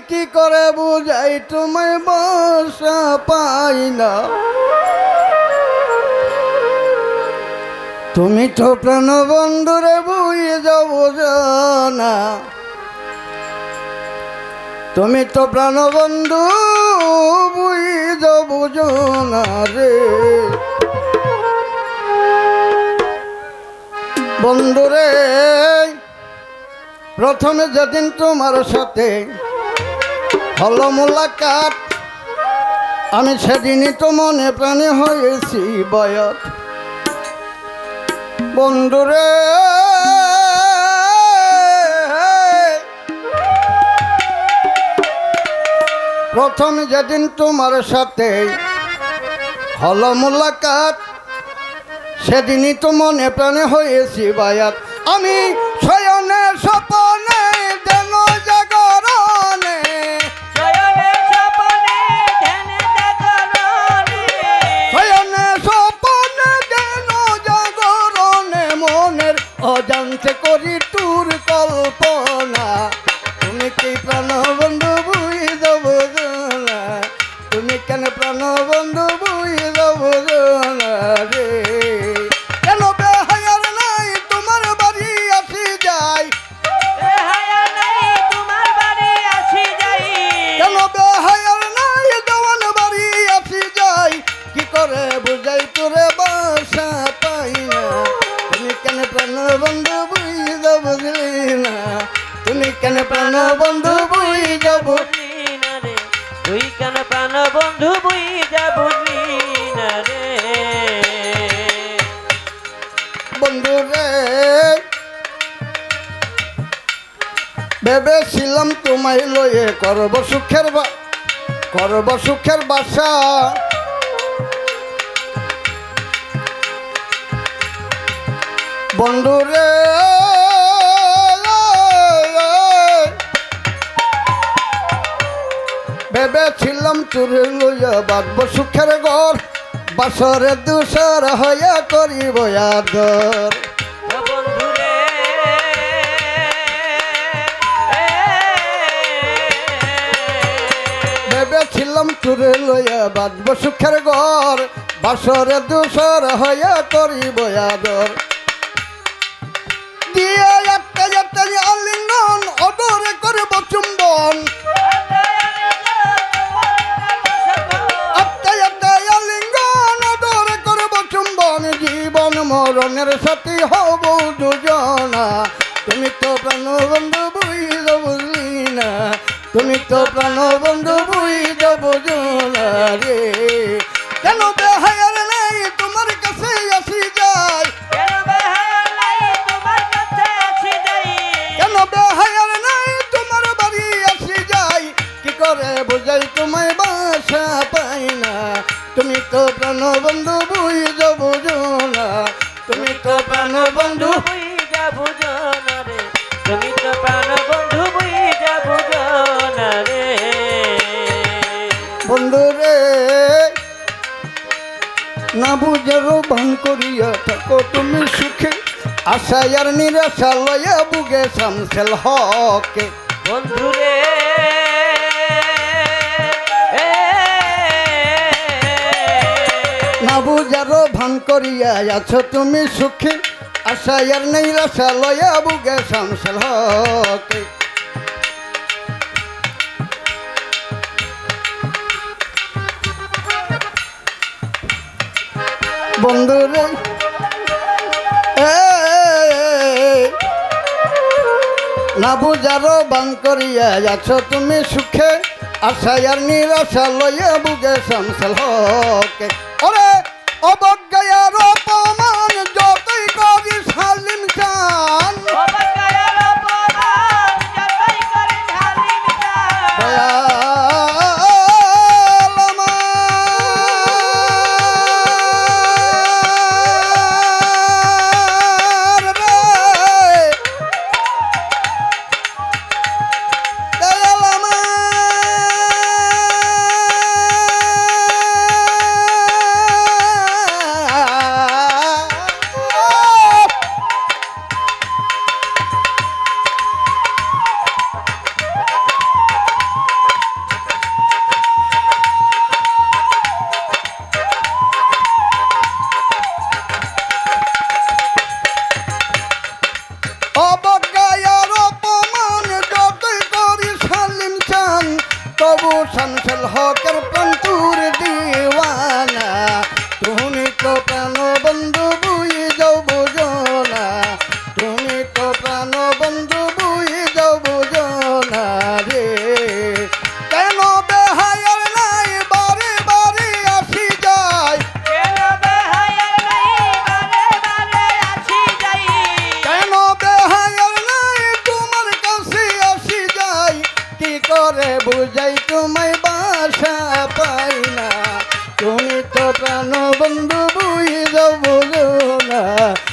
কি করে বুঝাই তোমায় বসা পাই না। তুমি তো প্রাণ বন্ধুরে বুঝে যাব না, তুমি তো প্রাণ বন্ধু বুঝে যাব না রে। বন্ধুরে প্রথমে যেদিন তোমার সাথে হলো মোলাকাত, আমি সেদিনই তো মনে প্রাণে হয়েছি বয়স। বন্ধুরে প্রথম যেদিন তোমার সাথে হলো মোলাকাত, সেদিনই তো মনে প্রাণে হয়েছি বায়াত। আমি শয়নে স্বপনে যেন জাগরণে, শয়নে স্বপনে ধ্যানে জাগরণে, শয়নে স্বপনে যেন জাগরণে মনের অজান্তে করি তোর কল্পনা। তুমি কি প্রাণ বন্ধু বুঝে বুঝনা, তুমি কেন প্রাণ বন্ধু বুঝে বুঝনা রে। কেন বেহায়ার নাই তোমার বাড়ি আসি যাই, বেহায়া নাই তোমার বাড়ি আসি যাই, কেন বেহায়ার নাই জওয়ান বাড়ি আসি যাই। কি করে বুঝাই তোরে বাসা পাই না, তুমি কেন প্রাণ বন্ধু বুঝে বুঝলি না, তুমি কেন প্রাণ বন্ধু বুঝে বুঝলি না রে, তুই কেন প্রাণ বন্ধু বুঝা বুঝলি না রে। বন্ধু রে ভেবেছিলাম তোমায় লয়ে করব সুখের বাসা। বন্ধু রে ভেবেছিলাম তোরে লইয়া বাঁধব সুখের ঘর, বাসরে দুসর হইয়া করিব আদর। বন্ধু রে ভেবেছিলাম তোরে লইয়া বাঁধব সুখের ঘর, বাসরে দুসর হইয়া করিব আদর। দিয়ে একটা একটা আলিঙ্গন অদরে করব চুম্বন, একটা একটা আলিঙ্গন অদরে করব চুম্বন। জীবন মরণের সাথী হব দুজনা, তুমি তো প্রাণ বন্ধু বুঝে বুঝলি না, তুমি তো প্রাণ বন্ধু বুঝে বুঝনা রে। কেন বেহায়ার নাই তোমার কাছে আসি যাই, কেন বেহায়া নাই তোমার কাছে আসি যাই, কেন বেহায়ার নাই তোমার বাড়ি আসি যাই। কি করে বুঝাই তোমায় বাসা পাই না, তুমি তো প্রাণ বন্ধু বুঝে বুঝনা, তুমি তো প্রাণ বন্ধু। বুঝা বুঝো না রে, তুমি তো প্রাণ বন্ধু বুঝা বুঝো না রে। বন্ধু রে না বুঝারও ভান করিয়া থাকো তুমি সুখে, আশায় আর নিরাশা লয়া বুগে শামসেল হকে। বন্ধু রে না বুঝারও ভান করিয়া আছো তুমি সুখে, আশায় আর নিরাশা লয়া বুগে শামসেল হকে। বন্ধু রে না বুঝারও বান করিয়া আছো তুমি সুখে, আশায় আর নিরাশা লইয়া বুগে শামসেল হকে। ওরে অবজ্ঞার অপমান যতই করি সালিম চান, অবজ্ঞার অপমান যতই করি হালিম চান, দয়াল আমার রে, দয়াল আমার না